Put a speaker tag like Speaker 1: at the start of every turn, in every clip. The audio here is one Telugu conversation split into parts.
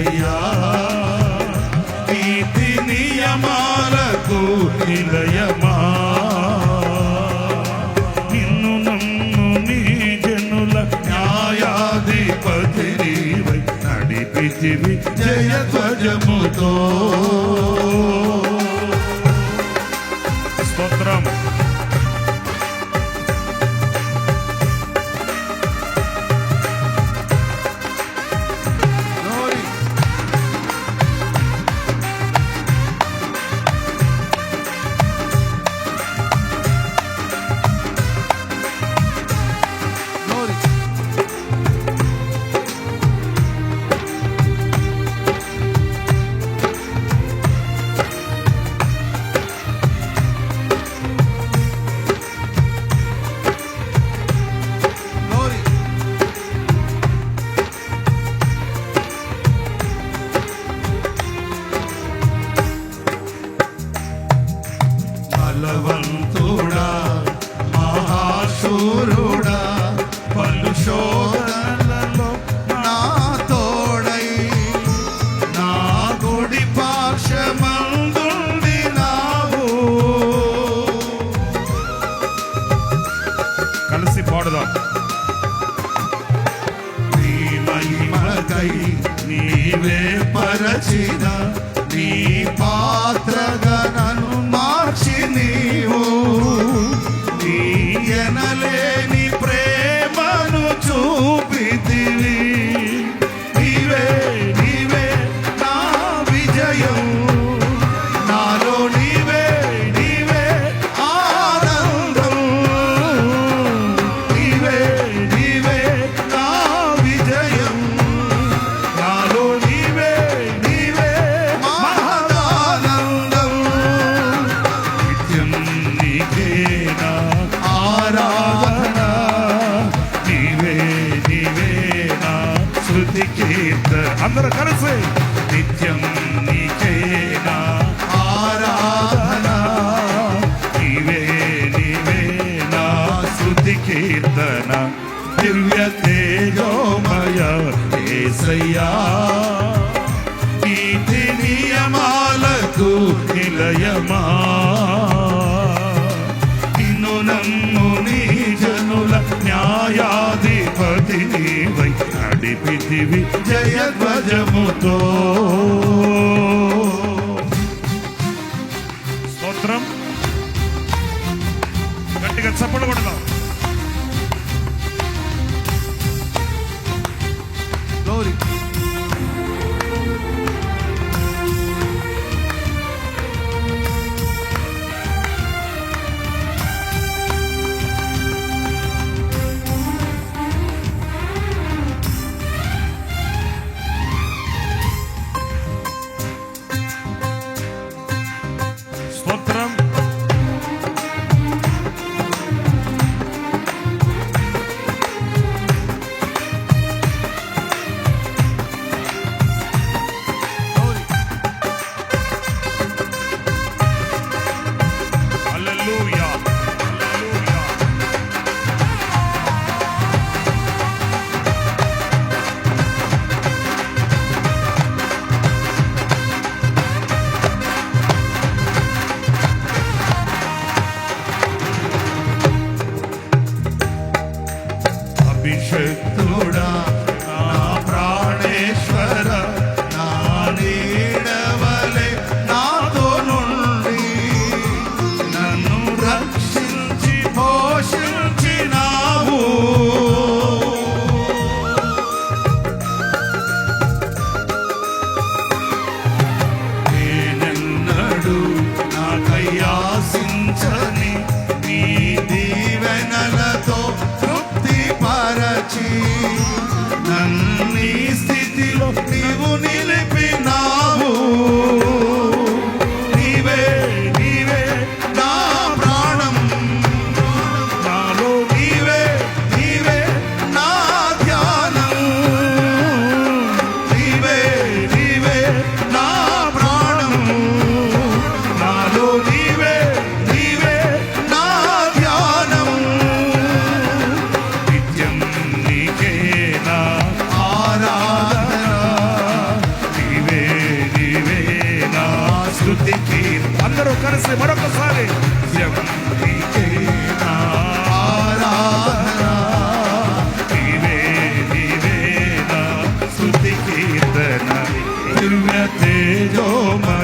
Speaker 1: యేసయ్యా నీతి నియమాలకు నిలయమా నిన్ను నన్ను నీ జనుల న్యాయాధిపతి నీవై నడిపితివి జయధ్వజముతో. స్తోత్రం. బలవంతుడా మహాశూరుడా పలు శోధనలలో నా తోడై నా గుడి పార్శ్వమందుండినావు. కలిసి పాడుదాం. నీ మహిమకై నీవే పరచిన నీ పాత్రగా నన్ను మార్చి నీవు నీ ఎనలేని ప్రేమను చూపితివి. నీవే నీవే నా విజయం నాలో నీవే నీవే ఆనందం. నీవే నీవే నా విజయం నాలో నీవే నీవే మహదానందం. నిత్యం నీకేనా ఆరాధన నీవే నీవే నా శృతి కీర్త. అందరూ కలిసి నిత్యం నీకేనా ఆరాధన నీవే నీవే నా శృతి కీర్తన. దివ్య తేజోమయ యేసయ్యా నీతి నియమాలకు నిలయమా నిన్ను నన్ను నీ జనుల న్యాయాధిపతి నీవై నడిపితివి జయధ్వజముతో. స్తోత్రం. గట్టిగా చప్పట్లు కొడదాం.
Speaker 2: Glory.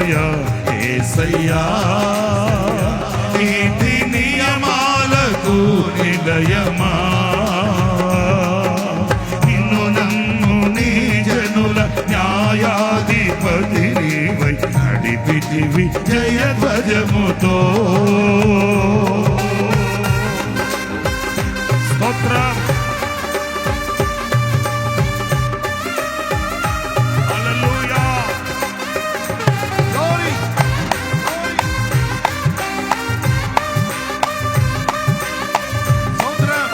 Speaker 1: యేసయ్యా నీతి నియమాలకు నిలయమా నిన్ను నమ్ము నీ జనుల న్యాయాధిపతి నీవై నడిపితివి జయధ్వజముతో స్తోత్రం హల్లెలూయా గ్లోరీ స్తోత్రం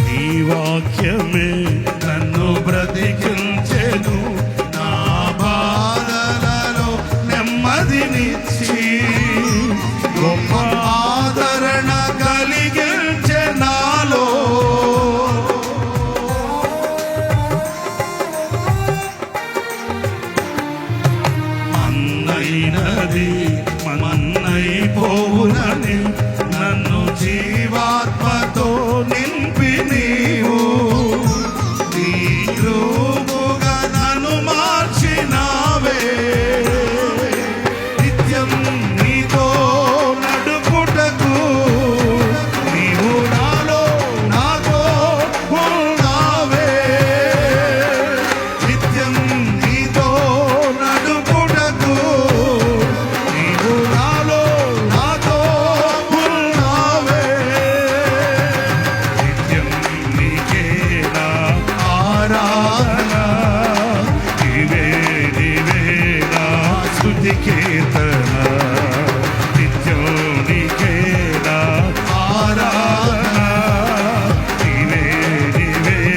Speaker 1: నీ వాక్యమే నన్ను బ్రతికించెను నా బాధలలో నెమ్మదినిచ్చి గొప్ప ఆదరణ కలిగించె నాలో మన్నైనది మన్నైపోవునని నన్ను జీవాత్మతో నింపి నీవు నీ రూపుగా నన్ను మార్చినావే నిత్యం నీతో నడుపుటకు నీవు నాలో నాతో ఉన్నావే నిత్యం నీతో నడుపుటకు నీవు నాలో నాతో ఉన్నావే నిత్యం నీకేనా ఆరాధన నీవే నీవేనా స్తుతి కీర్తన